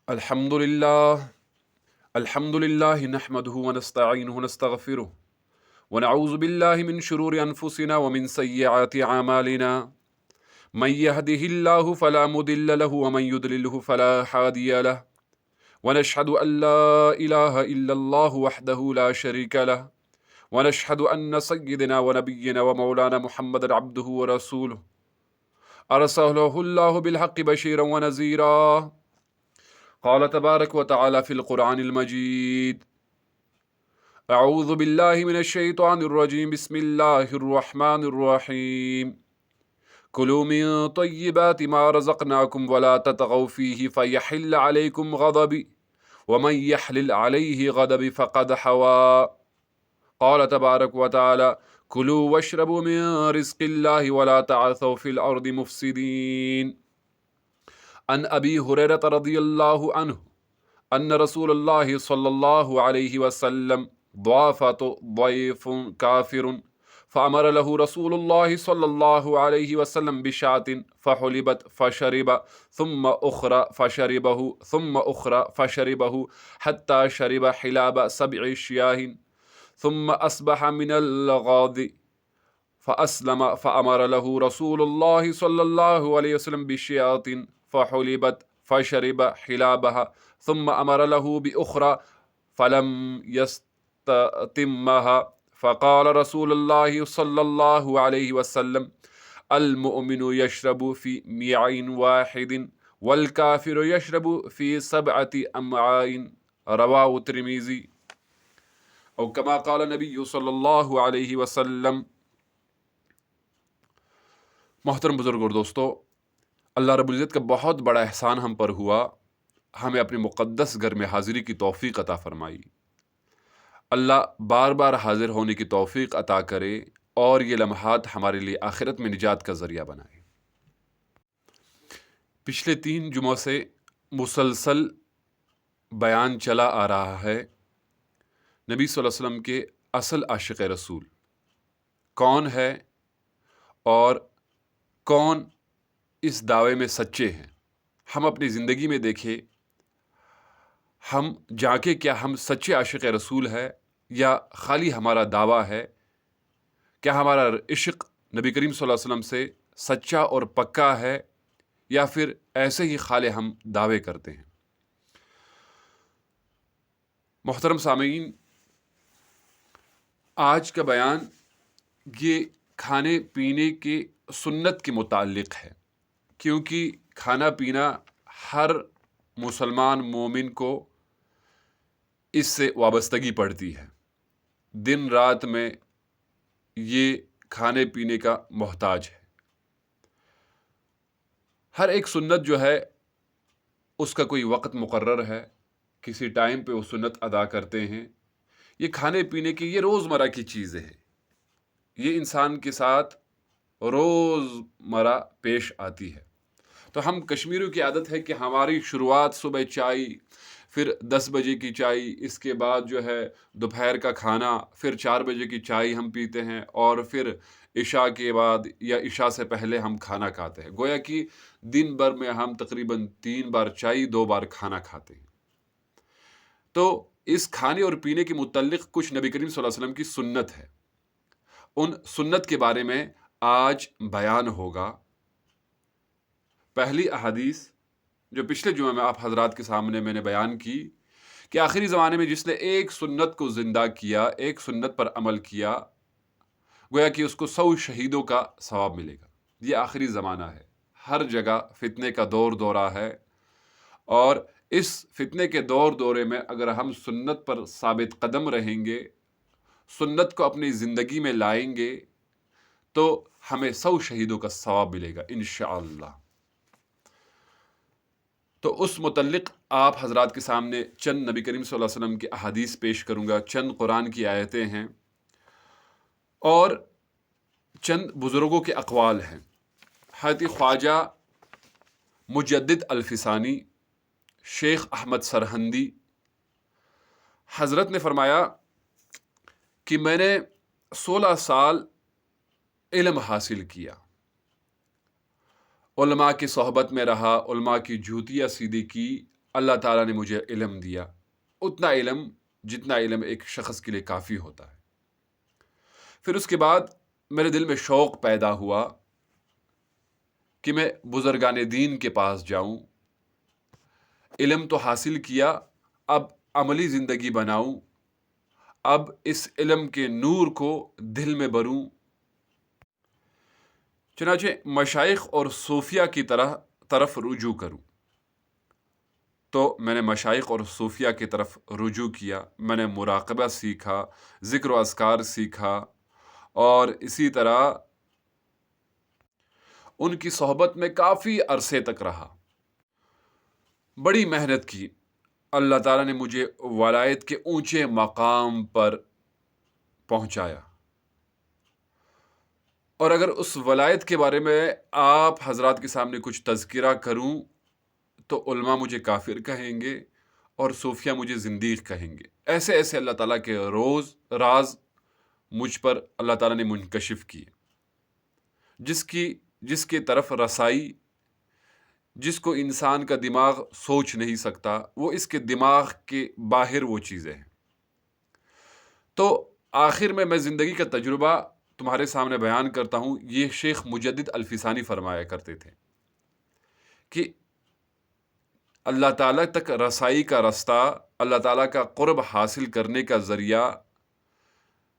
الحمد لله نحمده ونستعينه ونستغفره ونعوذ بالله من شرور أنفسنا ومن سيئات أعمالنا من يهده الله فلا مضل له ومن يضلله فلا هادي له ونشهد أن لا إله إلا الله وحده لا شريك له ونشهد أن سيدنا ونبينا ومولانا محمد عبده ورسوله أرسله الله بالحق بشيرا ونذيرا قال تبارك وتعالى في القرآن المجيد أعوذ بالله من الشيطان الرجيم بسم الله الرحمن الرحيم كلوا من طيبات ما رزقناكم ولا تطغوا فيه فيحل عليكم غضبي ومن يحلل عليه غضبي فقد حوى قال تبارك وتعالى كلوا واشربوا من رزق الله ولا تعثوا في الأرض مفسدين عن أبي هريرة رضي الله عنه أن رسول الله صلى الله عليه وسلم ضيف كافر فأمر له رسول الله صلى الله عليه وسلم بشاة فحلبت فشرب ثم أخرى فشربه ثم أخرى فشربه حتى شرب حلاب 7 شياه ثم أصبح من الغاض فأسلم فأمر له رسول الله صلى الله عليه وسلم بشاة فحلبت فشرب حلابها ثم أمر له بأخرى فلم يستتمها فقال رسول الله صلى الله عليه وسلم المؤمن يشرب في ميع واحد والكافر يشرب في 7 أمعاء رواه الترمذي أو كما قال النبي صلی اللہ علیہ وسلم۔ محترم بزرگ اور دوستو، اللہ رب العزت کا بہت بڑا احسان ہم پر ہوا، ہمیں اپنے مقدس گھر میں حاضری کی توفیق عطا فرمائی۔ اللہ بار بار حاضر ہونے کی توفیق عطا کرے اور یہ لمحات ہمارے لیے آخرت میں نجات کا ذریعہ بنائے۔ پچھلے 3 جمعوں سے مسلسل بیان چلا آ رہا ہے نبی صلی اللہ علیہ وسلم کے اصل عاشق رسول کون ہے اور کون اس دعوے میں سچے ہیں۔ ہم اپنی زندگی میں دیکھیں، ہم جانکے کیا ہم سچے عاشق رسول ہے یا خالی ہمارا دعویٰ ہے؟ کیا ہمارا عشق نبی کریم صلی اللہ علیہ وسلم سے سچا اور پکا ہے یا پھر ایسے ہی خالی ہم دعوے کرتے ہیں؟ محترم سامعین، آج کا بیان یہ کھانے پینے کے سنت کے متعلق ہے، کیونکہ کھانا پینا ہر مسلمان مومن کو اس سے وابستگی پڑتی ہے۔ دن رات میں یہ کھانے پینے کا محتاج ہے۔ ہر ایک سنت جو ہے اس کا کوئی وقت مقرر ہے، کسی ٹائم پہ وہ سنت ادا کرتے ہیں۔ یہ کھانے پینے کی یہ روزمرہ کی چیزیں ہیں، یہ انسان کے ساتھ روزمرہ پیش آتی ہے۔ تو ہم کشمیریوں کی عادت ہے کہ ہماری شروعات صبح چائے، پھر 10 بجے کی چائے، اس کے بعد جو ہے دوپہر کا کھانا، پھر 4 بجے کی چائے ہم پیتے ہیں، اور پھر عشاء کے بعد یا عشاء سے پہلے ہم کھانا کھاتے ہیں۔ گویا کہ دن بھر میں ہم تقریباً 3 بار چائے، 2 بار کھانا کھاتے ہیں۔ تو اس کھانے اور پینے کے متعلق کچھ نبی کریم صلی اللہ علیہ وسلم کی سنت ہے، ان سنت کے بارے میں آج بیان ہوگا۔ پہلی احادیث جو پچھلے جمعہ میں آپ حضرات کے سامنے میں نے بیان کی کہ آخری زمانے میں جس نے ایک سنت کو زندہ کیا، ایک سنت پر عمل کیا، گویا کہ اس کو 100 شہیدوں کا ثواب ملے گا۔ یہ آخری زمانہ ہے، ہر جگہ فتنے کا دور دورہ ہے، اور اس فتنے کے دور دورے میں اگر ہم سنت پر ثابت قدم رہیں گے، سنت کو اپنی زندگی میں لائیں گے، تو ہمیں 100 شہیدوں کا ثواب ملے گا انشاءاللہ۔ تو اس متعلق آپ حضرات کے سامنے چند نبی کریم صلی اللہ علیہ وسلم کی احادیث پیش کروں گا، چند قرآن کی آیتیں ہیں اور چند بزرگوں کے اقوال ہیں۔ حضرت خواجہ مجدد الفسانی، شیخ احمد سرہندی حضرت نے فرمایا کہ میں نے 16 سال علم حاصل کیا، علماء کی صحبت میں رہا، علماء کی جوتیاں سیدھی کی، اللہ تعالیٰ نے مجھے علم دیا، اتنا علم جتنا علم ایک شخص کے لیے کافی ہوتا ہے۔ پھر اس کے بعد میرے دل میں شوق پیدا ہوا کہ میں بزرگان دین کے پاس جاؤں، علم تو حاصل کیا، اب عملی زندگی بناؤں، اب اس علم کے نور کو دل میں بھروں۔ چنانچہ مشائخ اور صوفیہ کی طرف رجوع کروں۔ تو میں نے مشائخ اور صوفیہ کی طرف رجوع کیا، میں نے مراقبہ سیکھا، ذکر و اذکار سیکھا، اور اسی طرح ان کی صحبت میں کافی عرصے تک رہا، بڑی محنت کی۔ اللہ تعالیٰ نے مجھے ولایت کے اونچے مقام پر پہنچایا، اور اگر اس ولایت کے بارے میں آپ حضرات کے سامنے کچھ تذکرہ کروں تو علماء مجھے کافر کہیں گے اور صوفیہ مجھے زندیق کہیں گے۔ ایسے ایسے اللہ تعالیٰ کے راز مجھ پر اللہ تعالیٰ نے منکشف کیے، جس کی طرف رسائی، جس کو انسان کا دماغ سوچ نہیں سکتا، وہ اس کے دماغ کے باہر وہ چیزیں ہیں۔ تو آخر میں زندگی کا تجربہ تمہارے سامنے بیان کرتا ہوں۔ یہ شیخ مجدد الفسانی فرمایا کرتے تھے کہ اللہ تعالیٰ تک رسائی کا رستہ، اللہ تعالیٰ کا قرب حاصل کرنے کا ذریعہ،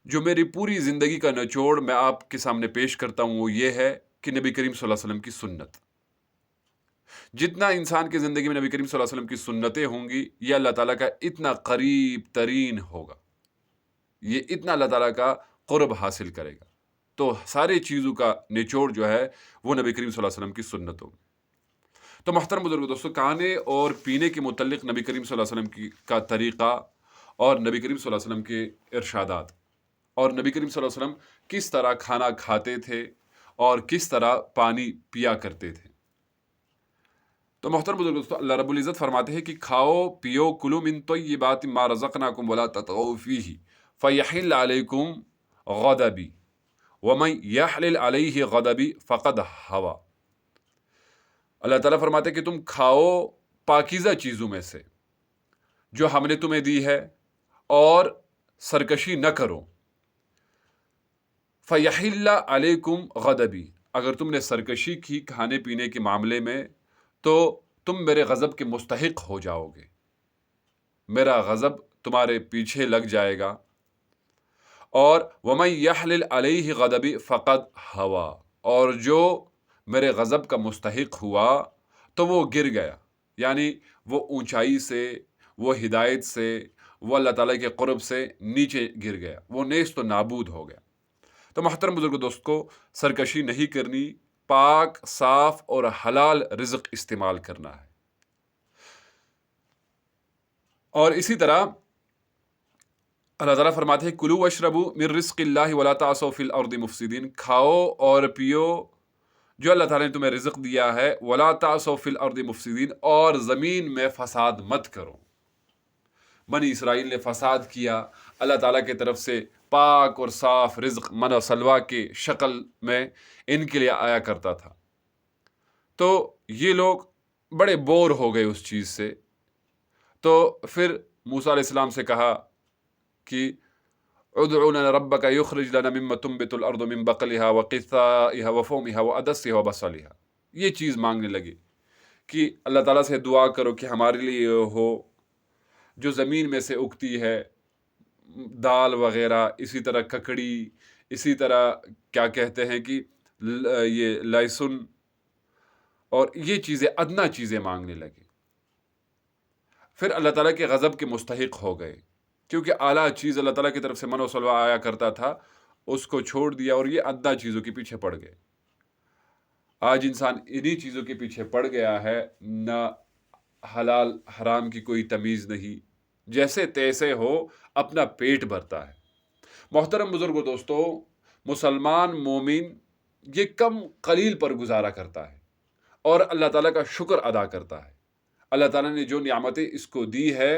جو میری پوری زندگی کا نچوڑ میں آپ کے سامنے پیش کرتا ہوں، وہ یہ ہے کہ نبی کریم صلی اللہ علیہ وسلم کی سنت۔ جتنا انسان کی زندگی میں نبی کریم صلی اللہ علیہ وسلم کی سنتیں ہوں گی، یہ اللہ تعالیٰ کا اتنا قریب ترین ہوگا، یہ اتنا اللہ تعالیٰ کا قرب حاصل کرے گا۔ تو ساری چیزوں کا نچوڑ جو ہے وہ نبی کریم صلی اللہ علیہ وسلم کی سنت ہوگی۔ تو محترم بزرگ دوستو، کھانے اور پینے کے متعلق نبی کریم صلی اللہ علیہ وسلم کا طریقہ، اور نبی کریم صلی اللہ علیہ وسلم کے ارشادات، اور نبی کریم صلی اللہ علیہ وسلم کس طرح کھانا کھاتے تھے اور کس طرح پانی پیا کرتے تھے۔ تو محترم بزرگ دوستو، اللہ رب العزت فرماتے ہیں کہ کھاؤ پیو کلوا من طیبات ما رزقناکم ولا تطغوا فیہ فیحل علیکم غضبی ومن یحلل علیہ غضبی فقد ہوا۔ اللہ تعالیٰ فرماتے ہیں کہ تم کھاؤ پاکیزہ چیزوں میں سے جو ہم نے تمہیں دی ہے، اور سرکشی نہ کرو۔ فیحل علیکم غضبی، اگر تم نے سرکشی کی کھانے پینے کے معاملے میں تو تم میرے غضب کے مستحق ہو جاؤ گے، میرا غضب تمہارے پیچھے لگ جائے گا۔ اور وَمَن يَحْلِلْ عَلَيْهِ غَضَبِ فَقَدْ هَوَىٰ، اور جو میرے غضب کا مستحق ہوا تو وہ گر گیا، یعنی وہ اونچائی سے، وہ ہدایت سے، وہ اللہ تعالیٰ کے قرب سے نیچے گر گیا، وہ نیست و نابود ہو گیا۔ تو محترم بزرگ دوست کو سرکشی نہیں کرنی، پاک صاف اور حلال رزق استعمال کرنا ہے۔ اور اسی طرح اللہ تعالیٰ فرماتے ہیں کلوا واشربوا من رزق اللہ ولا تعصوا فی الارض مفسدین، کھاؤ اور پیو جو اللہ تعالیٰ نے تمہیں رزق دیا ہے، ولا تعصوا فی الارض مفسدین، اور زمین میں فساد مت کرو۔ بنی اسرائیل نے فساد کیا، اللہ تعالیٰ کی طرف سے پاک اور صاف رزق من و سلوا کے شکل میں ان کے لیے آیا کرتا تھا، تو یہ لوگ بڑے بور ہو گئے اس چیز سے۔ تو پھر موسیٰ علیہ السلام سے کہا کہ ادع لنا ربک یخرج لنا مما تنبت الارض من بقلها وقثائها وفومها وعدسها وبصلها، یہ چیز مانگنے لگے کہ اللہ تعالیٰ سے دعا کرو کہ ہمارے لیے ہو جو زمین میں سے اگتی ہے، دال وغیرہ، اسی طرح ککڑی، اسی طرح کیا کہتے ہیں کہ یہ لہسن، اور یہ چیزیں ادنا چیزیں مانگنے لگے۔ پھر اللہ تعالیٰ کے غضب کے مستحق ہو گئے، کیونکہ اعلیٰ چیز اللہ تعالیٰ کی طرف سے من و سلوا آیا کرتا تھا، اس کو چھوڑ دیا اور یہ ادنا چیزوں کے پیچھے پڑ گئے۔ آج انسان انہی چیزوں کے پیچھے پڑ گیا ہے، نہ حلال حرام کی کوئی تمیز نہیں، جیسے تیسے ہو اپنا پیٹ بھرتا ہے۔ محترم بزرگوں دوستو، مسلمان مومن یہ کم قلیل پر گزارا کرتا ہے اور اللہ تعالیٰ کا شکر ادا کرتا ہے۔ اللہ تعالیٰ نے جو نعمتیں اس کو دی ہے،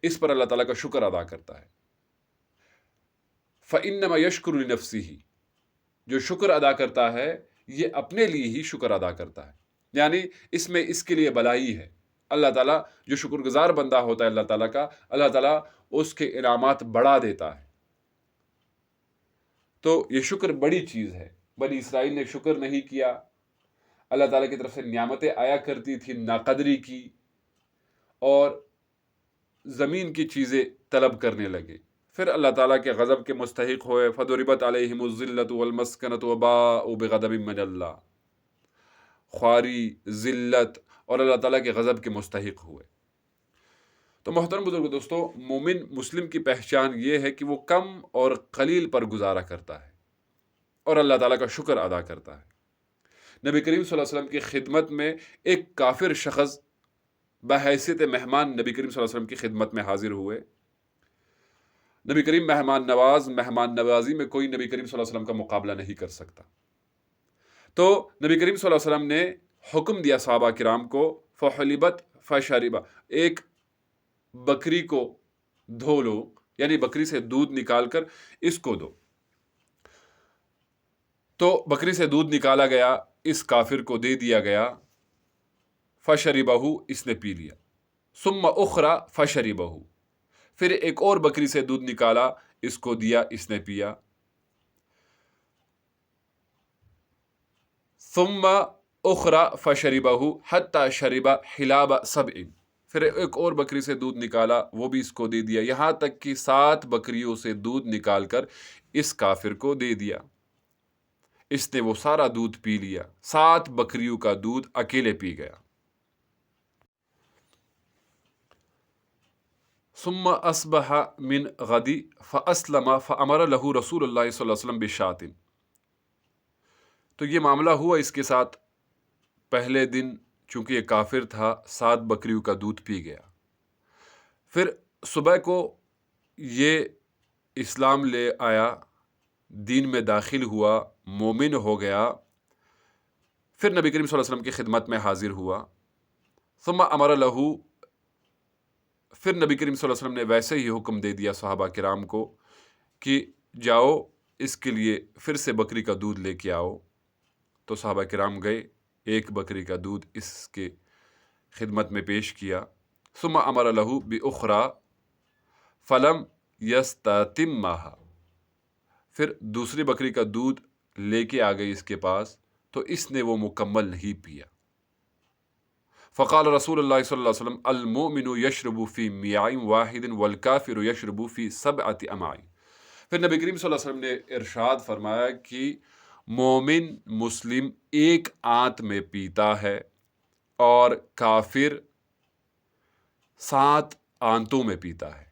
اس پر اللہ تعالیٰ کا شکر ادا کرتا ہے۔ فَإِنَّمَا يَشْكُرُ لِنَفْسِهِ، جو شکر ادا کرتا ہے یہ اپنے لیے ہی شکر ادا کرتا ہے، یعنی اس میں اس کے لیے بلائی ہے، اللہ تعالیٰ جو شکر گزار بندہ ہوتا ہے اللہ تعالیٰ کا، اللہ تعالیٰ اس کے انعامات بڑھا دیتا ہے۔ تو یہ شکر بڑی چیز ہے۔ بنی اسرائیل نے شکر نہیں کیا، اللہ تعالیٰ کی طرف سے نعمتیں آیا کرتی تھی، ناقدری کی اور زمین کی چیزیں طلب کرنے لگے، پھر اللہ تعالیٰ کے غضب کے مستحق ہوئے۔ فَضُرِبَتْ عَلَيْهِمُ الذِّلَّةُ وَالْمَسْكَنَةُ وَبَاءُوا بِغَضَبٍ مِّنَ اللَّهِ، خواری، ذلت اور اللہ تعالیٰ کے غضب کے مستحق ہوئے۔ تو محترم بزرگ دوستو، مومن مسلم کی پہچان یہ ہے کہ وہ کم اور قلیل پر گزارا کرتا ہے اور اللہ تعالیٰ کا شکر ادا کرتا ہے۔ نبی کریم صلی اللہ علیہ وسلم کی خدمت میں ایک کافر شخص بحیثیت مہمان نبی کریم صلی اللہ علیہ وسلم کی خدمت میں حاضر ہوئے۔ نبی کریم مہمان نواز، مہمان نوازی میں کوئی نبی کریم صلی اللہ علیہ وسلم کا مقابلہ نہیں کر سکتا۔ تو نبی کریم صلی اللہ علیہ وسلم نے حکم دیا صحابہ کرام کو، فحلبت فشربا، ایک بکری کو دھو لو، یعنی بکری سے دودھ نکال کر اس کو دو۔ تو بکری سے دودھ نکالا گیا، اس کافر کو دے دیا گیا، فشربہ، اس نے پی لیا۔ ثم اخرى فشربہ، پھر ایک اور بکری سے دودھ نکالا، اس کو دیا، اس نے پیا۔ ثم اخرى فشربہ حتى شرب حلاب سبع، پھر ایک اور بکری سے دودھ نکالا، وہ بھی اس کو دے دیا، یہاں تک کہ 7 بکریوں سے دودھ نکال کر اس کافر کو دے دیا۔ اس نے وہ سارا دودھ پی لیا، 7 بکریوں کا دودھ اکیلے پی گیا۔ ثم اصبح من غد فاسلم فامر له رسول اللہ صلی اللہ علیہ وسلم بشات، تو یہ معاملہ ہوا اس کے ساتھ۔ پہلے دن چونکہ یہ کافر تھا، 7 بکریوں کا دودھ پی گیا، پھر صبح کو یہ اسلام لے آیا، دین میں داخل ہوا، مومن ہو گیا، پھر نبی کریم صلی اللہ علیہ وسلم کی خدمت میں حاضر ہوا۔ ثم امر له، پھر نبی کریم صلی اللہ علیہ وسلم نے ویسے ہی حکم دے دیا صحابہ کرام کو کہ جاؤ اس کے لیے پھر سے بکری کا دودھ لے کے آؤ۔ تو صحابہ کرام گئے، ایک بکری کا دودھ اس کے خدمت میں پیش کیا۔ ثم امر له باخرى فلم يستتمها، پھر دوسری بکری کا دودھ لے کے آ گئی اس کے پاس، تو اس نے وہ مکمل نہیں پیا۔ فقال رسول اللہ صلی اللہ علیہ وسلم المؤمن یشرب فی میاء واحد والکافر یشرب فی 7 اماء، پھر نبی کریم صلی اللہ علیہ وسلم نے ارشاد فرمایا کہ مومن مسلم ایک آنت میں پیتا ہے اور کافر 7 آنتوں میں پیتا ہے۔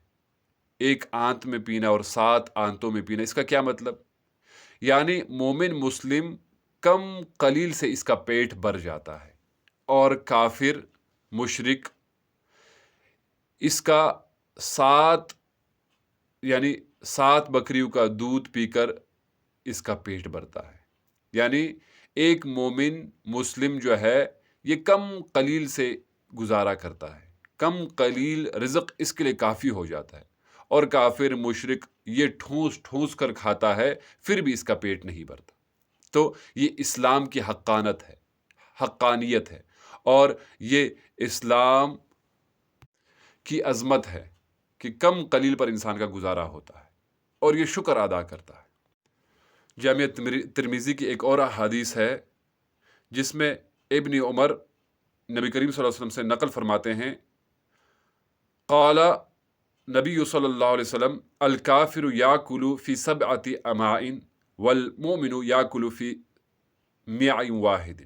ایک آنت میں پینا اور 7 آنتوں میں پینا، اس کا کیا مطلب؟ یعنی مومن مسلم کم قلیل سے اس کا پیٹ بھر جاتا ہے، اور کافر مشرک اس کا 7 بکریوں کا دودھ پی کر اس کا پیٹ بھرتا ہے۔ یعنی ایک مومن مسلم جو ہے یہ کم قلیل سے گزارا کرتا ہے، کم قلیل رزق اس کے لیے کافی ہو جاتا ہے، اور کافر مشرک یہ ٹھونس ٹھونس کر کھاتا ہے، پھر بھی اس کا پیٹ نہیں بھرتا۔ تو یہ اسلام کی حقانیت ہے، اور یہ اسلام کی عظمت ہے کہ کم قلیل پر انسان کا گزارا ہوتا ہے اور یہ شکر ادا کرتا ہے۔ جامعہ ترمذی کی ایک اور حدیث ہے جس میں ابن عمر نبی کریم صلی اللہ علیہ وسلم سے نقل فرماتے ہیں، قال نبی صلی اللہ علیہ وسلم الکافر یاکل فی 7 اماء والمؤمن یاکل فی میاء واحد۔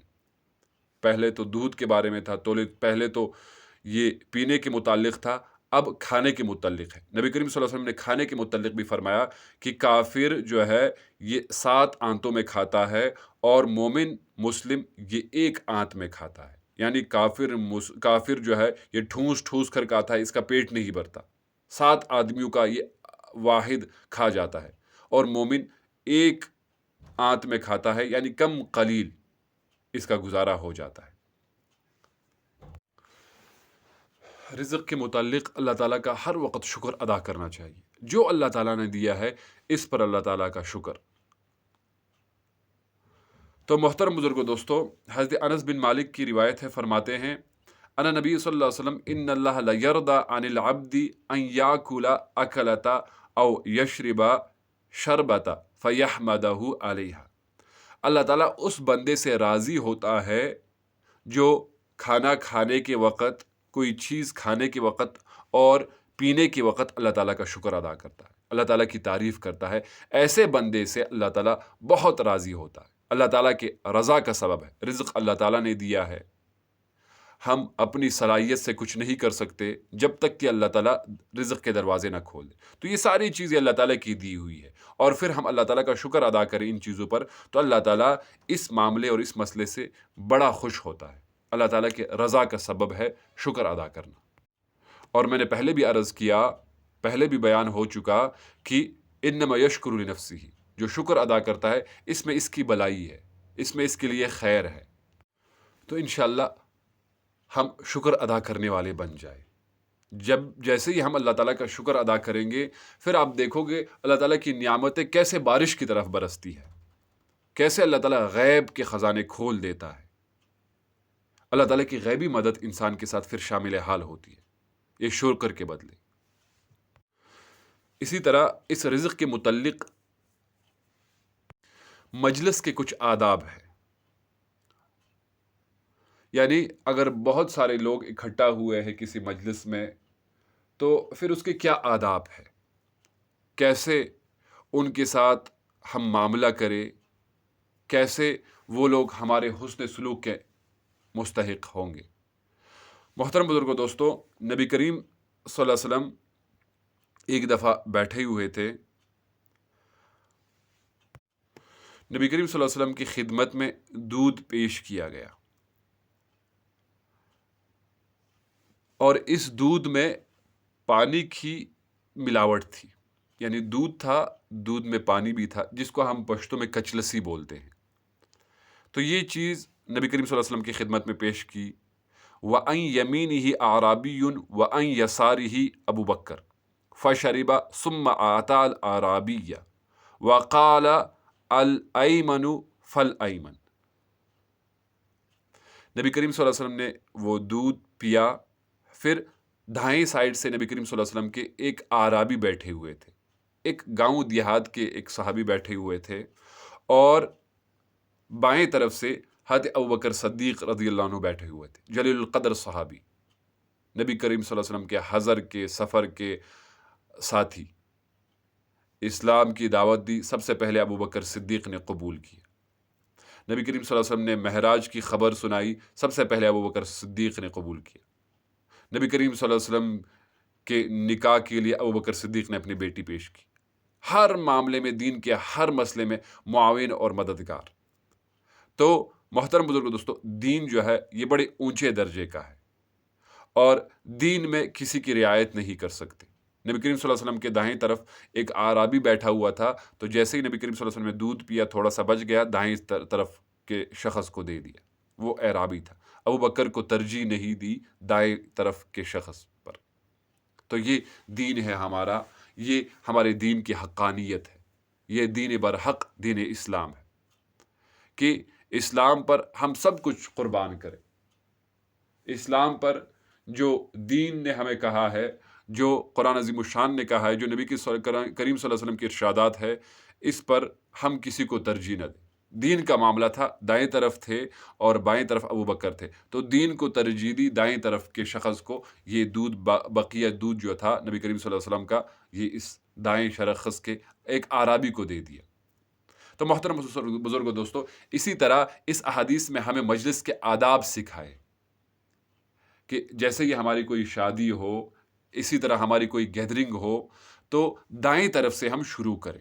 پہلے تو دودھ کے بارے میں تھا، پہلے تو یہ پینے کے متعلق تھا، اب کھانے کے متعلق ہے۔ نبی کریم صلی اللہ علیہ وسلم نے کھانے کے متعلق بھی فرمایا کہ کافر جو ہے یہ 7 آنتوں میں کھاتا ہے اور مومن مسلم یہ ایک آنت میں کھاتا ہے۔ یعنی کافر جو ہے یہ ٹھونس ٹھونس کر کھاتا ہے، اس کا پیٹ نہیں بھرتا، 7 آدمیوں کا یہ واحد کھا جاتا ہے، اور مومن ایک آنت میں کھاتا ہے، یعنی کم قلیل اس کا گزارا ہو جاتا ہے۔ رزق کے متعلق اللہ تعالیٰ کا ہر وقت شکر ادا کرنا چاہیے۔ جو اللہ تعالیٰ نے دیا ہے اس پر اللہ تعالیٰ کا شکر۔ تو محترم بزرگو دوستو، حضرت انس بن مالک کی روایت ہے، فرماتے ہیں انا نبی صلی اللہ علیہ وسلم ان اللہ لیرضی عن العبد ان یاکل اکلتا او یشرب شربتا فیحمدہ علیہا، اللہ تعالیٰ اس بندے سے راضی ہوتا ہے جو کھانا کھانے کے وقت، کوئی چیز کھانے کے وقت اور پینے کے وقت اللہ تعالیٰ کا شکر ادا کرتا ہے، اللہ تعالیٰ کی تعریف کرتا ہے. ایسے بندے سے اللہ تعالیٰ بہت راضی ہوتا ہے. اللہ تعالیٰ کے رضا کا سبب ہے. رزق اللہ تعالیٰ نے دیا ہے، ہم اپنی صلاحیت سے کچھ نہیں کر سکتے جب تک کہ اللہ تعالیٰ رزق کے دروازے نہ کھول دے. تو یہ ساری چیزیں اللہ تعالیٰ کی دی ہوئی ہے، اور پھر ہم اللہ تعالیٰ کا شکر ادا کریں ان چیزوں پر، تو اللہ تعالیٰ اس معاملے اور اس مسئلے سے بڑا خوش ہوتا ہے. اللہ تعالیٰ کے رضا کا سبب ہے شکر ادا کرنا. اور میں نے پہلے بھی عرض کیا، پہلے بھی بیان ہو چکا کہ انما یشکر لنفسہ، جو شکر ادا کرتا ہے اس میں اس کی بلائی ہے، اس میں اس کے لیے خیر ہے. تو انشاءاللہ ہم شکر ادا کرنے والے بن جائیں. جیسے ہی ہم اللہ تعالیٰ کا شکر ادا کریں گے، پھر آپ دیکھو گے اللہ تعالیٰ کی نعمتیں کیسے بارش کی طرف برستی ہے، کیسے اللہ تعالیٰ غیب کے خزانے کھول دیتا ہے. اللہ تعالیٰ کی غیبی مدد انسان کے ساتھ پھر شامل حال ہوتی ہے، یہ شکر کے بدلے. اسی طرح اس رزق کے متعلق مجلس کے کچھ آداب ہیں. یعنی اگر بہت سارے لوگ اکٹھا ہوئے ہیں کسی مجلس میں، تو پھر اس کے کیا آداب ہے، کیسے ان کے ساتھ ہم معاملہ کریں، کیسے وہ لوگ ہمارے حسن سلوک کے مستحق ہوں گے. محترم بزرگوں، دوستو، نبی کریم صلی اللہ علیہ وسلم ایک دفعہ بیٹھے ہوئے تھے. نبی کریم صلی اللہ علیہ وسلم کی خدمت میں دودھ پیش کیا گیا، اور اس دودھ میں پانی کی ملاوٹ تھی. یعنی دودھ تھا، دودھ میں پانی بھی تھا، جس کو ہم پشتو میں کچلسی بولتے ہیں. تو یہ چیز نبی کریم صلی اللہ علیہ وسلم کی خدمت میں پیش کی. وَأَن يَمِينِهِ أَعْرَابِيٌّ وَأَن يَسَارِهِ أَبُو بَكْرٍ فَشَرِبَ ثُمَّ أَعْطَى الْأَعْرَابِيَّ وَقَالَ الْأَيْمَنُ فَالْأَيْمَنُ. نبی کریم صلی اللہ علیہ وسلم نے وہ دودھ پیا. پھر دائیں سائڈ سے نبی کریم صلی اللہ علیہ وسلم کے ایک اعرابی بیٹھے ہوئے تھے، ایک گاؤں دیہات کے ایک صحابی بیٹھے ہوئے تھے، اور بائیں طرف سے حضرت ابوبکر صدیق رضی اللہ عنہ بیٹھے ہوئے تھے، جلیل القدر صحابی، نبی کریم صلی اللہ علیہ وسلم کے حضر کے سفر کے ساتھی. اسلام کی دعوت دی، سب سے پہلے ابوبکر صدیق نے قبول کیا. نبی کریم صلی اللہ علیہ وسلم نے معراج کی خبر سنائی، سب سے پہلے ابوبکر صدیق نے قبول کیا. نبی کریم صلی اللہ علیہ وسلم کے نکاح کے لیے ابوبکر صدیق نے اپنی بیٹی پیش کی. ہر معاملے میں، دین کے ہر مسئلے میں معاون اور مددگار. تو محترم بزرگ دوستو، دین جو ہے یہ بڑے اونچے درجے کا ہے، اور دین میں کسی کی رعایت نہیں کر سکتے. نبی کریم صلی اللہ علیہ وسلم کے دائیں طرف ایک اعرابی بیٹھا ہوا تھا، تو جیسے ہی نبی کریم صلی اللہ علیہ وسلم نے دودھ پیا، تھوڑا سا بچ گیا، دائیں طرف کے شخص کو دے دیا. وہ اعرابی تھا. ابو بکر کو ترجیح نہیں دی دائیں طرف کے شخص پر. تو یہ دین ہے ہمارا، یہ ہمارے دین کی حقانیت ہے. یہ دین برحق دین اسلام ہے کہ اسلام پر ہم سب کچھ قربان کریں. اسلام پر جو دین نے ہمیں کہا ہے، جو قرآن عظیم الشان نے کہا ہے، جو نبی کریم صلی اللہ علیہ وسلم کے ارشادات ہے، اس پر ہم کسی کو ترجیح نہ دیں. دین کا معاملہ تھا، دائیں طرف تھے اور بائیں طرف ابو بکر تھے، تو دین کو ترجیح دی دائیں طرف کے شخص کو. یہ دودھ بقیہ دودھ جو تھا نبی کریم صلی اللہ علیہ وسلم کا، یہ اس دائیں شخص کے ایک اعرابی کو دے دیا. تو محترم بزرگوں، دوستو، اسی طرح اس احادیث میں ہمیں مجلس کے آداب سکھائے کہ جیسے ہی ہماری کوئی شادی ہو، اسی طرح ہماری کوئی گیدرنگ ہو، تو دائیں طرف سے ہم شروع کریں.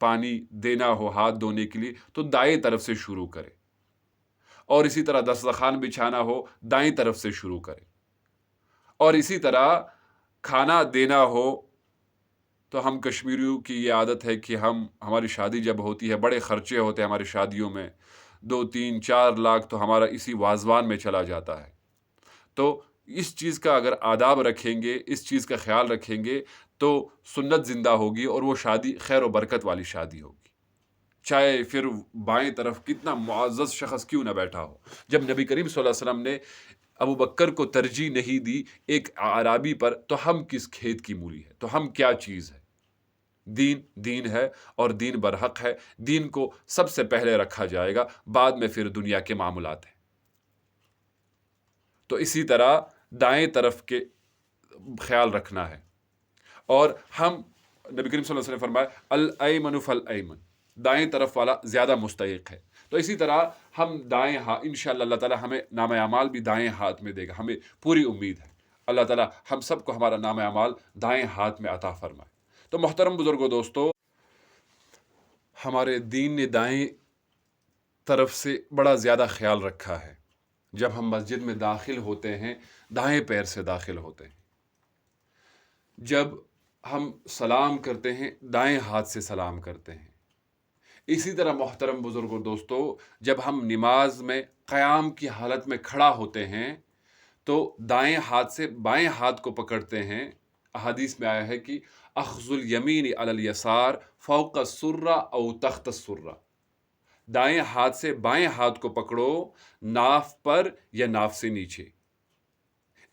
پانی دینا ہو ہاتھ دھونے کے لیے تو دائیں طرف سے شروع کریں، اور اسی طرح دسترخوان بچھانا ہو دائیں طرف سے شروع کریں. اور اسی طرح کھانا دینا ہو تو ہم کشمیریوں کی یہ عادت ہے کہ ہماری شادی جب ہوتی ہے، بڑے خرچے ہوتے ہیں ہماری شادیوں میں، 2 3 4 لاکھ تو ہمارا اسی واضوان میں چلا جاتا ہے. تو اس چیز کا اگر آداب رکھیں گے، اس چیز کا خیال رکھیں گے، تو سنت زندہ ہوگی، اور وہ شادی خیر و برکت والی شادی ہوگی. چاہے پھر بائیں طرف کتنا معزز شخص کیوں نہ بیٹھا ہو. جب نبی کریم صلی اللہ علیہ وسلم نے ابو بکر کو ترجیح نہیں دی ایک اعرابی پر، تو ہم کس کھیت کی مولی ہے؟ تو ہم کیا چیز ہے؟ دین دین ہے اور دین برحق ہے. دین کو سب سے پہلے رکھا جائے گا، بعد میں پھر دنیا کے معاملات ہیں. تو اسی طرح دائیں طرف کے خیال رکھنا ہے. اور ہم نبی کریم صلی اللہ علیہ وسلم نے فرمایا الایمن فالایمن، دائیں طرف والا زیادہ مستحق ہے. تو اسی طرح ہم دائیں ہاتھ، انشاءاللہ اللہ تعالیٰ ہمیں نام اعمال بھی دائیں ہاتھ میں دے گا، ہمیں پوری امید ہے. اللہ تعالیٰ ہم سب کو ہمارا نام اعمال دائیں ہاتھ میں عطا فرمائے. تو محترم بزرگوں، دوستو، ہمارے دین نے دائیں طرف سے بڑا زیادہ خیال رکھا ہے. جب ہم مسجد میں داخل ہوتے ہیں دائیں پیر سے داخل ہوتے ہیں. جب ہم سلام کرتے ہیں دائیں ہاتھ سے سلام کرتے ہیں. اسی طرح محترم بزرگوں، دوستو، جب ہم نماز میں قیام کی حالت میں کھڑا ہوتے ہیں تو دائیں ہاتھ سے بائیں ہاتھ کو پکڑتے ہیں. احادیث میں آیا ہے کہ اخذ الیمین علی الیسار فوق السرہ او تحت السرہ، دائیں ہاتھ سے بائیں ہاتھ کو پکڑو ناف پر یا ناف سے نیچے.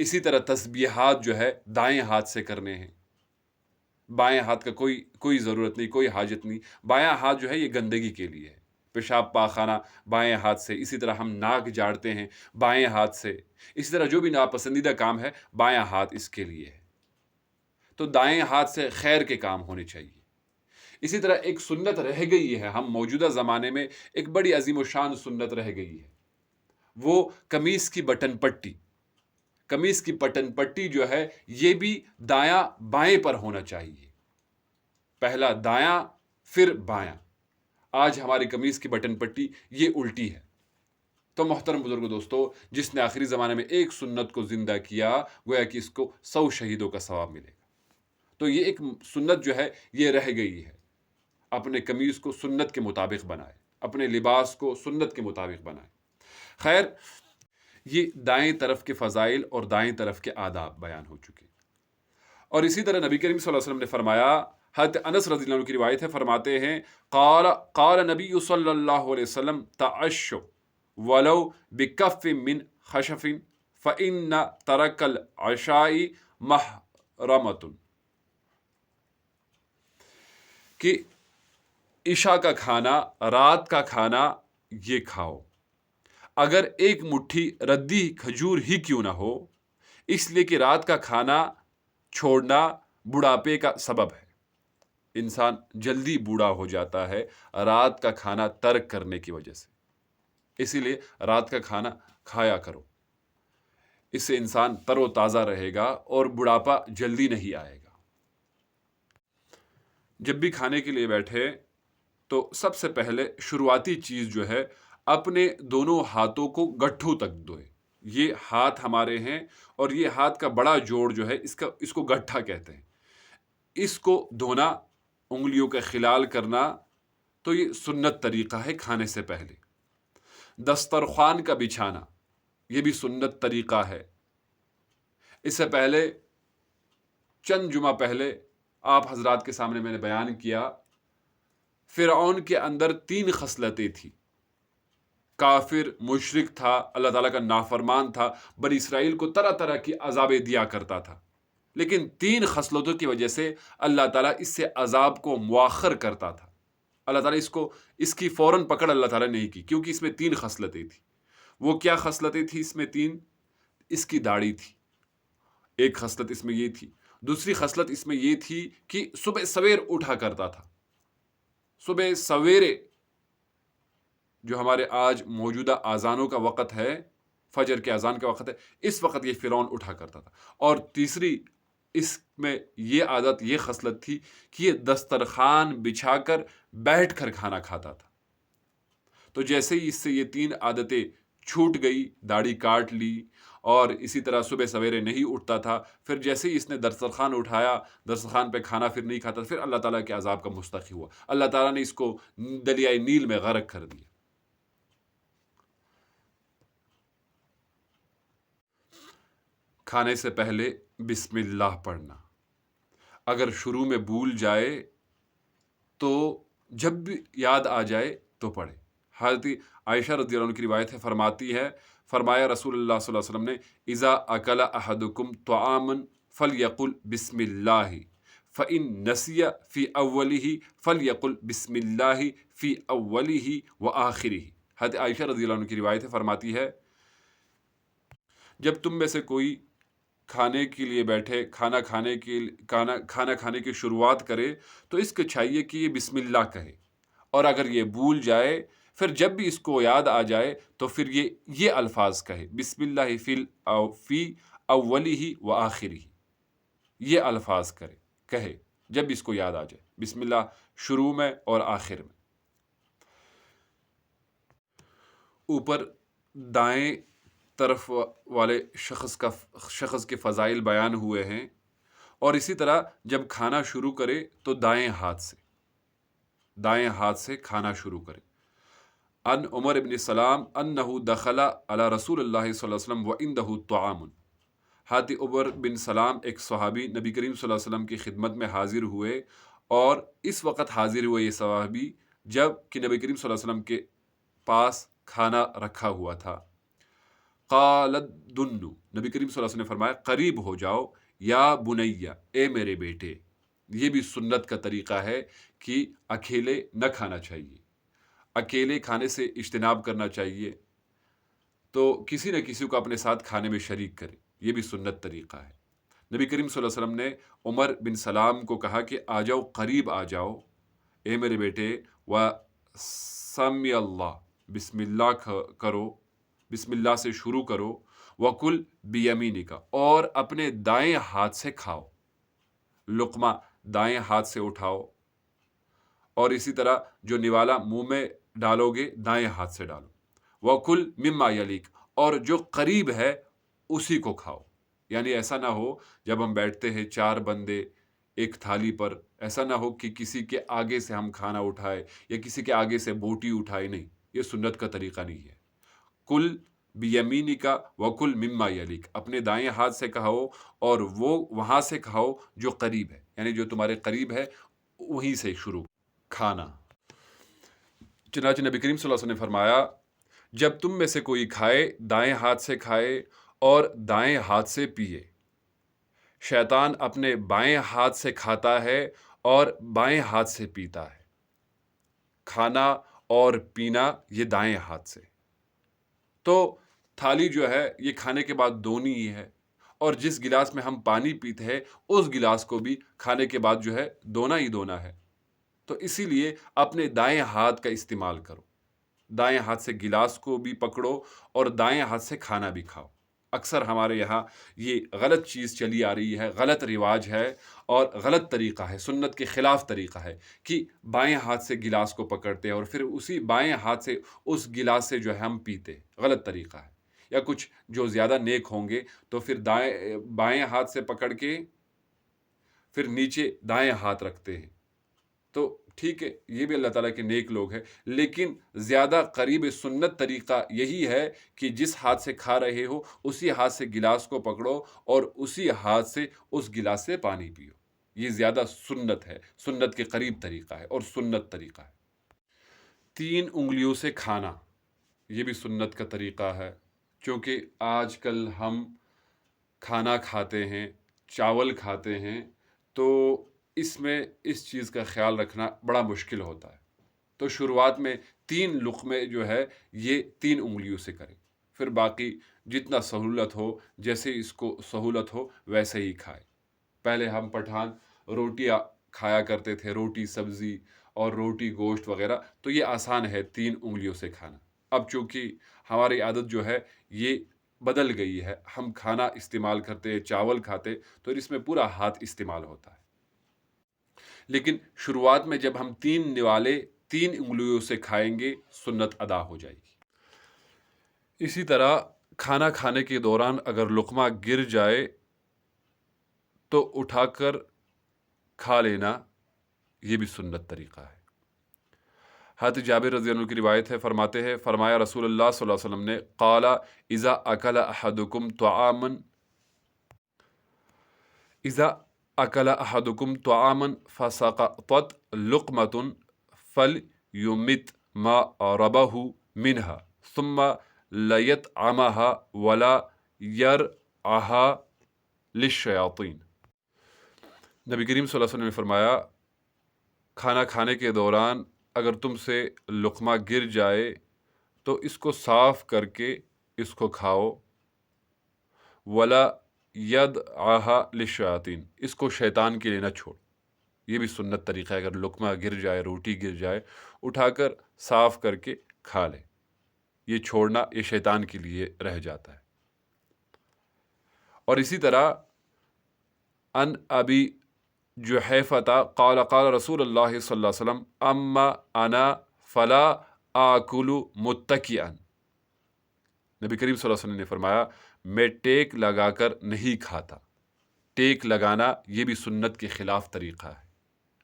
اسی طرح تسبیحات جو ہے دائیں ہاتھ سے کرنے ہیں. بائیں ہاتھ کا کوئی ضرورت نہیں، کوئی حاجت نہیں. بائیں ہاتھ جو ہے یہ گندگی کے لیے ہے، پیشاب پاخانہ بائیں ہاتھ سے. اسی طرح ہم ناک جاڑتے ہیں بائیں ہاتھ سے. اسی طرح جو بھی ناپسندیدہ کام ہے بائیں ہاتھ اس کے لیے ہے. تو دائیں ہاتھ سے خیر کے کام ہونے چاہیے. اسی طرح ایک سنت رہ گئی ہے، ہم موجودہ زمانے میں ایک بڑی عظیم و شان سنت رہ گئی ہے، وہ قمیص کی بٹن پٹی. قمیص کی بٹن پٹی جو ہے یہ بھی دایاں بائیں پر ہونا چاہیے. پہلا دایاں پھر بایاں. آج ہماری قمیص کی بٹن پٹی یہ الٹی ہے. تو محترم بزرگوں، دوستو، جس نے آخری زمانے میں ایک سنت کو زندہ کیا گویا کہ اس کو 100 شہیدوں کا ثواب ملے گا. تو یہ ایک سنت جو ہے یہ رہ گئی ہے. اپنے قمیص کو سنت کے مطابق بنائے، اپنے لباس کو سنت کے مطابق بنائے. خیر، یہ دائیں طرف کے فضائل اور دائیں طرف کے آداب بیان ہو چکے. اور اسی طرح نبی کریم صلی اللہ علیہ وسلم نے فرمایا، حضرت انس رضی اللہ عنہ کی روایت ہے، فرماتے ہیں قال نبی صلی اللہ علیہ وسلم تعشوا ولو بکف من خشف فإن ترک العشاء محرمۃ، کہ عشاء کا کھانا، رات کا کھانا یہ کھاؤ اگر ایک مٹھی ردی کھجور ہی کیوں نہ ہو، اس لیے کہ رات کا کھانا چھوڑنا بڑھاپے کا سبب ہے. انسان جلدی بوڑھا ہو جاتا ہے رات کا کھانا ترک کرنے کی وجہ سے. اسی لیے رات کا کھانا کھایا کرو، اس سے انسان تر و تازہ رہے گا اور بڑھاپا جلدی نہیں آئے گا. جب بھی کھانے کے لیے بیٹھے تو سب سے پہلے شروعاتی چیز جو ہے اپنے دونوں ہاتھوں کو گٹھوں تک دھوئے. یہ ہاتھ ہمارے ہیں اور یہ ہاتھ کا بڑا جوڑ جو ہے اس کو گٹھا کہتے ہیں. اس کو دھونا، انگلیوں کا خلال کرنا، تو یہ سنت طریقہ ہے کھانے سے پہلے. دسترخوان کا بچھانا یہ بھی سنت طریقہ ہے. اس سے پہلے چند جمعہ پہلے آپ حضرات کے سامنے میں نے بیان کیا، فرعون کے اندر 3 خصلتیں تھیں. کافر، مشرک تھا، اللہ تعالیٰ کا نافرمان تھا، بنی اسرائیل کو طرح طرح کی عذابیں دیا کرتا تھا. لیکن 3 خصلتوں کی وجہ سے اللہ تعالیٰ اس سے عذاب کو مؤخر کرتا تھا. اللہ تعالیٰ اس کی فوراً پکڑ اللہ تعالیٰ نہیں کی، کیونکہ اس میں 3 خصلتیں تھیں. وہ کیا خصلتیں تھیں اس میں 3؟ اس کی داڑھی تھی، ایک خصلت اس میں یہ تھی. دوسری خصلت اس میں یہ تھی کہ صبح سویر اٹھا کرتا تھا. صبح سویرے جو ہمارے آج موجودہ اذانوں کا وقت ہے، فجر کے اذان کا وقت ہے، اس وقت یہ فرعون اٹھا کرتا تھا. اور تیسری اس میں یہ عادت، یہ خصلت تھی کہ یہ دسترخوان بچھا کر بیٹھ کر کھانا کھاتا تھا. تو جیسے ہی اس سے یہ 3 عادتیں چھوٹ گئی، داڑھی کاٹ لی اور اسی طرح صبح سویرے نہیں اٹھتا تھا، پھر جیسے ہی اس نے دسترخوان اٹھایا، دسترخوان پہ کھانا پھر نہیں کھاتا، پھر اللہ تعالیٰ کے عذاب کا مستحق ہوا. اللہ تعالیٰ نے اس کو دریائے نیل میں غرق کر دیا. کھانے سے پہلے بسم اللہ پڑھنا، اگر شروع میں بھول جائے تو جب بھی یاد آ جائے تو پڑھے. حضرت عائشہ رضی اللہ عنہ کی روایت ہے، فرماتی ہے فرمایا رسول اللہ صلی اللہ علیہ وسلم نے اذا اکل احدکم طعاما فلیقل بسم اللہ فإن نسی فی اولہ فلیقل بسم اللہ فی اولہ وآخرہ۔ حضرت عائشہ رضی اللہ عنہ کی روایت ہے، فرماتی ہے جب تم میں سے کوئی کھانے کے لیے بیٹھے، کھانا کھانے کی شروعات کرے تو اس کو چاہیے کہ یہ بسم اللہ کہے، اور اگر یہ بھول جائے پھر جب بھی اس کو یاد آ جائے تو پھر یہ الفاظ کہے، بسم اللہ فی اولہ و آخرہ، یہ الفاظ کہے جب اس کو یاد آ جائے، بسم اللہ شروع میں اور آخر میں۔ اوپر دائیں طرف والے شخص کے فضائل بیان ہوئے ہیں، اور اسی طرح جب کھانا شروع کرے تو دائیں ہاتھ سے کھانا شروع کرے۔ ان عمر بن سلام انہ دخل علی رسول اللہ صلی اللہ علیہ وسلم وعندہ طعام۔ حضرت عمر بن سلام ایک صحابی نبی کریم صلی اللہ علیہ وسلم کی خدمت میں حاضر ہوئے، اور اس وقت حاضر ہوئے یہ صحابی جب کہ نبی کریم صلی اللہ علیہ وسلم کے پاس کھانا رکھا ہوا تھا۔ قالت دنو، نبی کریم صلی اللہ علیہ وسلم نے فرمایا قریب ہو جاؤ، یا بنیا، اے میرے بیٹے۔ یہ بھی سنت کا طریقہ ہے کہ اکیلے نہ کھانا چاہیے، اکیلے کھانے سے اجتناب کرنا چاہیے، تو کسی نہ کسی کو اپنے ساتھ کھانے میں شریک کرے، یہ بھی سنت طریقہ ہے۔ نبی کریم صلی اللہ علیہ وسلم نے عمر بن سلام کو کہا کہ آ جاؤ، قریب آ جاؤ اے میرے بیٹے، وسمی اللہ، بسم اللہ کرو، بسم اللہ سے شروع کرو، وکل بیمینک، اور اپنے دائیں ہاتھ سے کھاؤ، لقمہ دائیں ہاتھ سے اٹھاؤ، اور اسی طرح جو نوالا منہ میں ڈالو گے دائیں ہاتھ سے ڈالو، وکل مما یلیک، اور جو قریب ہے اسی کو کھاؤ۔ یعنی ایسا نہ ہو جب ہم بیٹھتے ہیں 4 بندے ایک تھالی پر، ایسا نہ ہو کہ کسی کے آگے سے ہم کھانا اٹھائے یا کسی کے آگے سے بوٹی اٹھائے، نہیں، یہ سنت کا طریقہ نہیں ہے۔ کل بیمینک وکل مما یلیک، اپنے دائیں ہاتھ سے کھاؤ اور وہ وہاں سے کھاؤ جو قریب ہے، یعنی جو تمہارے قریب ہے وہیں سے شروع کھانا۔ چنانچہ نبی کریم صلی اللہ علیہ وسلم نے فرمایا جب تم میں سے کوئی کھائے دائیں ہاتھ سے کھائے اور دائیں ہاتھ سے پیے۔ شیطان اپنے بائیں ہاتھ سے کھاتا ہے اور بائیں ہاتھ سے پیتا ہے، کھانا اور پینا یہ دائیں ہاتھ سے۔ تو تھالی جو ہے یہ کھانے کے بعد دھونی ہی ہے، اور جس گلاس میں ہم پانی پیتے ہیں اس گلاس کو بھی کھانے کے بعد جو ہے دھونا ہی دھونا ہے۔ تو اسی لیے اپنے دائیں ہاتھ کا استعمال کرو، دائیں ہاتھ سے گلاس کو بھی پکڑو اور دائیں ہاتھ سے کھانا بھی کھاؤ۔ اکثر ہمارے یہاں یہ غلط چیز چلی آ رہی ہے، غلط رواج ہے اور غلط طریقہ ہے، سنت کے خلاف طریقہ ہے کہ بائیں ہاتھ سے گلاس کو پکڑتے ہیں اور پھر اسی بائیں ہاتھ سے اس گلاس سے جو ہے ہم پیتے، غلط طریقہ ہے۔ یا کچھ جو زیادہ نیک ہوں گے تو پھر بائیں ہاتھ سے پکڑ کے پھر نیچے دائیں ہاتھ رکھتے ہیں، تو ٹھیک ہے، یہ بھی اللہ تعالیٰ کے نیک لوگ ہیں، لیکن زیادہ قریب سنت طریقہ یہی ہے کہ جس ہاتھ سے کھا رہے ہو اسی ہاتھ سے گلاس کو پکڑو اور اسی ہاتھ سے اس گلاس سے پانی پیو۔ یہ زیادہ سنت ہے، سنت کے قریب طریقہ ہے اور سنت طریقہ ہے۔ 3 انگلیوں سے کھانا، یہ بھی سنت کا طریقہ ہے، چونکہ آج کل ہم کھانا کھاتے ہیں، چاول کھاتے ہیں، تو اس میں اس چیز کا خیال رکھنا بڑا مشکل ہوتا ہے۔ تو شروعات میں 3 لقمے جو ہے یہ 3 انگلیوں سے کریں، پھر باقی جتنا سہولت ہو، جیسے اس کو سہولت ہو ویسے ہی کھائے۔ پہلے ہم پٹھان روٹیاں کھایا کرتے تھے، روٹی سبزی اور روٹی گوشت وغیرہ، تو یہ آسان ہے 3 انگلیوں سے کھانا۔ اب چونکہ ہماری عادت جو ہے یہ بدل گئی ہے، ہم کھانا استعمال کرتے، چاول کھاتے تو اس میں پورا ہاتھ استعمال ہوتا ہے، لیکن شروعات میں جب ہم 3 نوالے 3 انگلیوں سے کھائیں گے سنت ادا ہو جائے گی۔ اسی طرح کھانا کھانے کے دوران اگر لقمہ گر جائے تو اٹھا کر کھا لینا، یہ بھی سنت طریقہ ہے۔ حضرت جابر رضی اللہ عنہ کی روایت ہے، فرمایا رسول اللہ صلی اللہ علیہ وسلم نے قال اذا اکل احدکم طعاما فسقطت لقمة فلیمت ما ربه منها ثم لَيَطْعَمَهَا وَلَا يَرْعَهَا لِلشَّيَاطِينِ۔ نبی کریم صلی اللہ علیہ وسلم نے فرمایا کھانا کھانے کے دوران اگر تم سے لقمہ گر جائے تو اس کو صاف کر کے اس کو کھاؤ، وَلَا يَدْعَهَا لِلشَّيَاطِينِ، اس کو شیطان کے لیے نہ چھوڑ۔ یہ بھی سنت طریقہ ہے، اگر لقمہ گر جائے، روٹی گر جائے، اٹھا کر صاف کر کے کھا لے، یہ چھوڑنا یہ شیطان کے لیے رہ جاتا ہے۔ اور اسی طرح ان ابی جحیفۃ قال قال رسول اللہ صلی اللہ علیہ وسلم اما انا فلا آکل متکئا، نبی کریم صلی اللہ علیہ وسلم نے فرمایا میں ٹیک لگا کر نہیں کھاتا۔ ٹیک لگانا یہ بھی سنت کے خلاف طریقہ ہے۔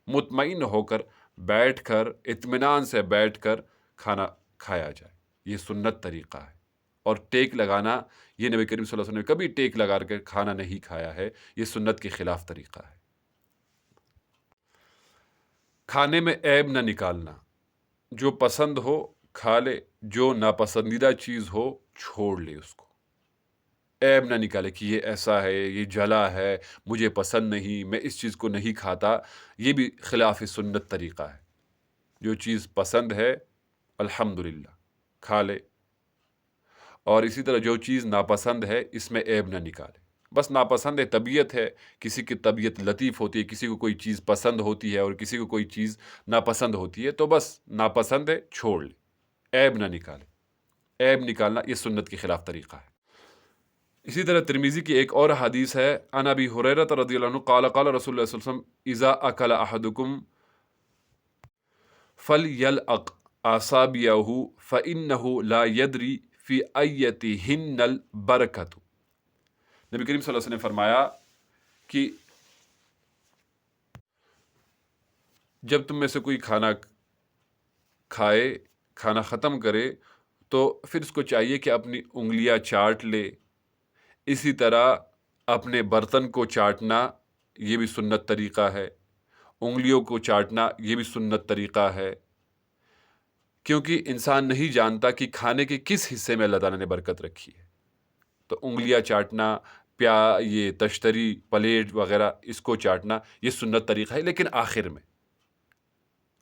مطمئن ہو کر بیٹھ کر اطمینان سے بیٹھ کر کھانا کھایا جائے، یہ سنت طریقہ ہے۔ اور ٹیک لگانا یہ نبی کریم صلی اللہ علیہ وسلم نے کبھی ٹیک لگا کر کھانا نہیں کھایا ہے، یہ سنت کے خلاف طریقہ ہے۔ کھانے میں عیب نہ نکالنا، جو پسند ہو کھا لے، جو ناپسندیدہ چیز ہو چھوڑ لے، اس کو عیب نہ نکالے کہ یہ ایسا ہے، یہ جلا ہے، مجھے پسند نہیں، میں اس چیز کو نہیں کھاتا، یہ بھی خلاف سنت طریقہ ہے۔ جو چیز پسند ہے الحمدللہ کھا لے، اور اسی طرح جو چیز ناپسند ہے اس میں عیب نہ نکالے۔ بس ناپسند ہے، طبیعت ہے، کسی کی طبیعت لطیف ہوتی ہے، کسی کو کوئی چیز پسند ہوتی ہے اور کسی کو کوئی چیز ناپسند ہوتی ہے، تو بس ناپسند ہے چھوڑ لے، عیب نہ نکالے۔ عیب نکالنا یہ سنت کے خلاف طریقہ ہے۔ اسی طرح ترمذی کی ایک اور حدیث ہے، عن ابی ہریرہ رضی اللہ عنہ قال قال رسول اللہ صلی اللہ علیہ وسلم اذا اکل احدکم فلیلعق اصابعہ فانہ لا یدری فی ایتہن البرکۃ۔ نبی کریم صلی اللہ علیہ وسلم نے فرمایا کہ جب تم میں سے کوئی کھانا کھائے، کھانا ختم کرے، تو پھر اس کو چاہیے کہ اپنی انگلیاں چاٹ لے۔ اسی طرح اپنے برتن کو چاٹنا یہ بھی سنت طریقہ ہے، انگلیوں کو چاٹنا یہ بھی سنت طریقہ ہے، کیونکہ انسان نہیں جانتا کہ کھانے کے کس حصے میں اللہ تعالیٰ نے برکت رکھی ہے۔ تو انگلیاں چاٹنا، یہ تشتری، پلیٹ وغیرہ اس کو چاٹنا یہ سنت طریقہ ہے، لیکن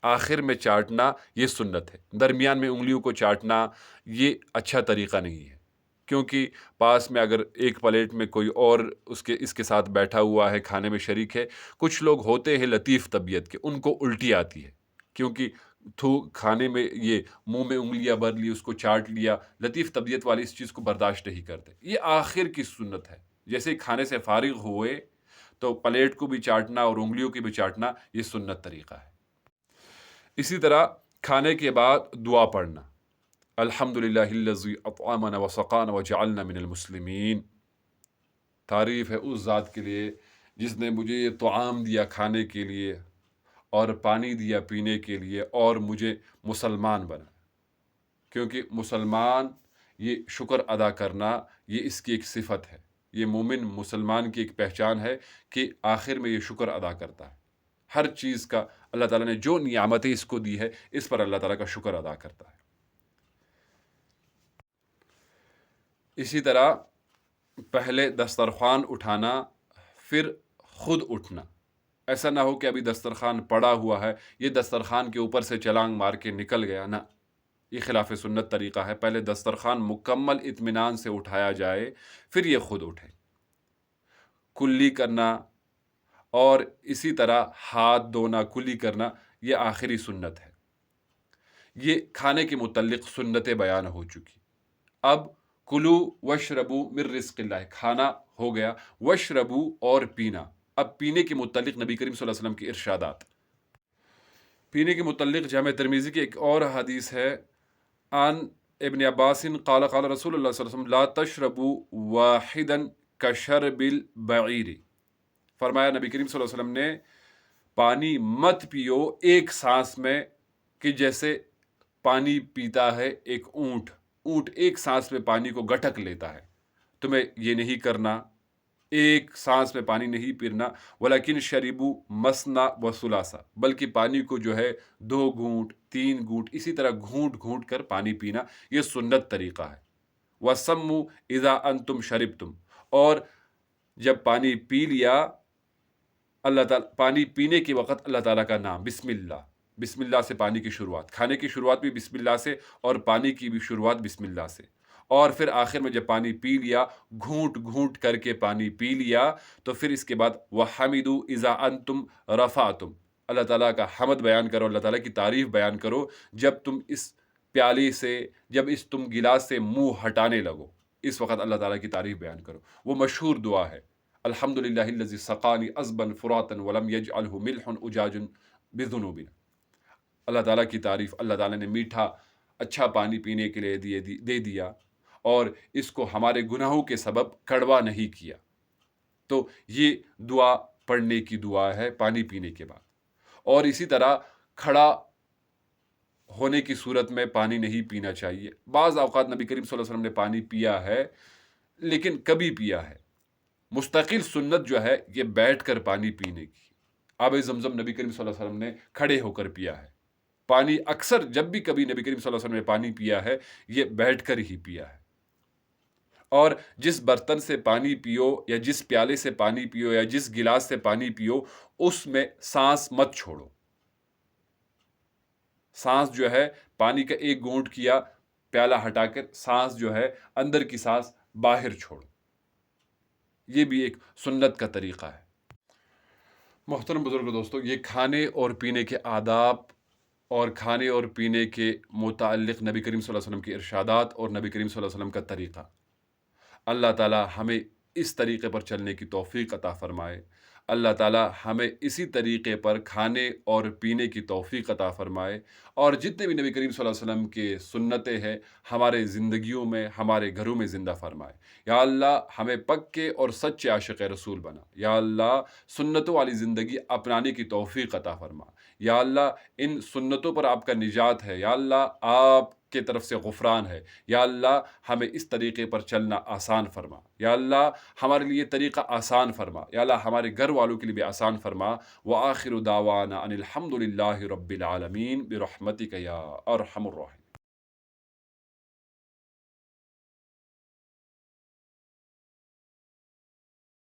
آخر میں چاٹنا یہ سنت ہے۔ درمیان میں انگلیوں کو چاٹنا یہ اچھا طریقہ نہیں ہے، کیونکہ پاس میں اگر ایک پلیٹ میں کوئی اور اس کے ساتھ بیٹھا ہوا ہے، کھانے میں شریک ہے، کچھ لوگ ہوتے ہیں لطیف طبیعت کے، ان کو الٹی آتی ہے، کیونکہ کھانے میں یہ منہ میں انگلیاں بھر لی، اس کو چاٹ لیا، لطیف طبیعت والے اس چیز کو برداشت نہیں کرتے۔ یہ آخر کی سنت ہے، جیسے کھانے سے فارغ ہوئے تو پلیٹ کو بھی چاٹنا اور انگلیوں کی بھی چاٹنا یہ سنت طریقہ ہے۔ اسی طرح کھانے کے بعد دعا پڑھنا، الحمدللہ الذی اطعمنا وسقانا وجعلنا من المسلمین، تعریف ہے اس ذات کے لیے جس نے مجھے یہ طعام دیا کھانے کے لیے اور پانی دیا پینے کے لیے اور مجھے مسلمان بنا، کیونکہ مسلمان یہ شکر ادا کرنا یہ اس کی ایک صفت ہے، یہ مومن مسلمان کی ایک پہچان ہے کہ آخر میں یہ شکر ادا کرتا ہے، ہر چیز کا اللہ تعالیٰ نے جو نعمتیں اس کو دی ہے اس پر اللہ تعالیٰ کا شکر ادا کرتا ہے۔ اسی طرح پہلے دسترخوان اٹھانا پھر خود اٹھنا، ایسا نہ ہو کہ ابھی دسترخوان پڑا ہوا ہے، یہ دسترخوان کے اوپر سے چھلانگ مار کے نکل گیا، نہ، یہ خلاف سنت طریقہ ہے۔ پہلے دسترخوان مکمل اطمینان سے اٹھایا جائے، پھر یہ خود اٹھے۔ کلی کرنا اور اسی طرح ہاتھ دھونا، کلی کرنا یہ آخری سنت ہے۔ یہ کھانے کے متعلق سنتیں بیان ہو چکی۔ اب کلو وشربو من رزق اللہ، کھانا ہو گیا، وشربو اور پینا۔ اب پینے کے متعلق نبی کریم صلی اللہ علیہ وسلم کی ارشادات۔ پینے کے متعلق جامع ترمذی کی ایک اور حدیث ہے، عن ابن عباس قال قال رسول اللہ صلی اللہ علیہ وسلم لا تشربوا واحدا کشرب البعیر، فرمایا نبی کریم صلی اللہ علیہ وسلم نے پانی مت پیو ایک سانس میں کہ جیسے پانی پیتا ہے ایک اونٹ ایک سانس میں پانی کو گٹک لیتا ہے، تمہیں یہ نہیں کرنا، ایک سانس میں پانی نہیں پینا، ولیکن شربو مسنا و ثلاثا، بلکہ پانی کو جو ہے 2 گھونٹ 3 گھونٹ اسی طرح گھونٹ گھونٹ کر پانی پینا، یہ سنت طریقہ ہے۔ وَسَمُّوا اِذَا أَنْتُمْ شَرِبْتُمْ، اور جب پانی پی لیا اللہ تعالیٰ، پانی پینے کے وقت اللہ تعالیٰ کا نام، بسم اللہ، بسم اللہ سے پانی کی شروعات، کھانے کی شروعات بھی بسم اللہ سے اور پانی کی بھی شروعات بسم اللہ سے، اور پھر آخر میں جب پانی پی لیا گھونٹ گھونٹ کر کے پانی پی لیا تو پھر اس کے بعد وَحَمِدُوا إِذَا أَنْتُمْ رَفَعْتُمْ، اللہ تعالیٰ کا حمد بیان کرو، اللہ تعالیٰ کی تعریف بیان کرو جب تم اس پیالے سے، جب اس تم گلاس سے منہ ہٹانے لگو، اس وقت اللہ تعالیٰ کی تعریف بیان کرو۔ وہ مشہور دعا ہے، الحمد للہ الذی سقانی عذبا فراتا ولم یجعلہ ملح اجاج بذنوبنا، اللہ تعالیٰ کی تعریف، اللہ تعالیٰ نے میٹھا اچھا پانی پینے کے لیے دے دیا اور اس کو ہمارے گناہوں کے سبب کڑوا نہیں کیا۔ تو یہ دعا پڑھنے کی دعا ہے پانی پینے کے بعد۔ اور اسی طرح کھڑا ہونے کی صورت میں پانی نہیں پینا چاہیے۔ بعض اوقات نبی کریم صلی اللہ علیہ وسلم نے پانی پیا ہے، لیکن کبھی پیا ہے۔ مستقل سنت جو ہے یہ بیٹھ کر پانی پینے کی۔ آب زمزم نبی کریم صلی اللہ علیہ وسلم نے کھڑے ہو کر پیا ہے۔ پانی اکثر جب بھی کبھی نبی کریم صلی اللہ علیہ وسلم نے پانی پیا ہے یہ بیٹھ کر ہی پیا ہے۔ اور جس برتن سے پانی پیو یا جس پیالے سے پانی پیو یا جس گلاس سے پانی پیو اس میں سانس مت چھوڑو۔ سانس جو ہے پانی کا ایک گھونٹ کیا پیالہ ہٹا کر سانس جو ہے اندر کی سانس باہر چھوڑو، یہ بھی ایک سنت کا طریقہ ہے۔ محترم بزرگ دوستو، یہ کھانے اور پینے کے آداب اور کھانے اور پینے کے متعلق نبی کریم صلی اللہ علیہ وسلم کی ارشادات اور نبی کریم صلی اللہ علیہ وسلم کا طریقہ، اللہ تعالیٰ ہمیں اس طریقے پر چلنے کی توفیق عطا فرمائے۔ اللہ تعالیٰ ہمیں اسی طریقے پر کھانے اور پینے کی توفیق عطا فرمائے، اور جتنے بھی نبی کریم صلی اللہ علیہ وسلم کے سنتیں ہیں ہمارے زندگیوں میں، ہمارے گھروں میں زندہ فرمائے۔ یا اللہ ہمیں پکے اور سچے عاشق رسول بنا۔ یا اللہ سنتوں والی زندگی اپنانے کی توفیق عطا فرما۔ یا اللہ ان سنتوں پر آپ کا نجات ہے۔ یا اللہ آپ کے طرف سے غفران ہے۔ یا اللہ ہمیں اس طریقے پر چلنا آسان فرما۔ یا اللہ ہمارے لیے طریقہ آسان فرما۔ یا اللہ ہمارے گھر والوں کے لیے بھی آسان فرما۔ وآخر دعوانا ان الحمد للہ رب العالمین برحمتک یا ارحم الراحمین۔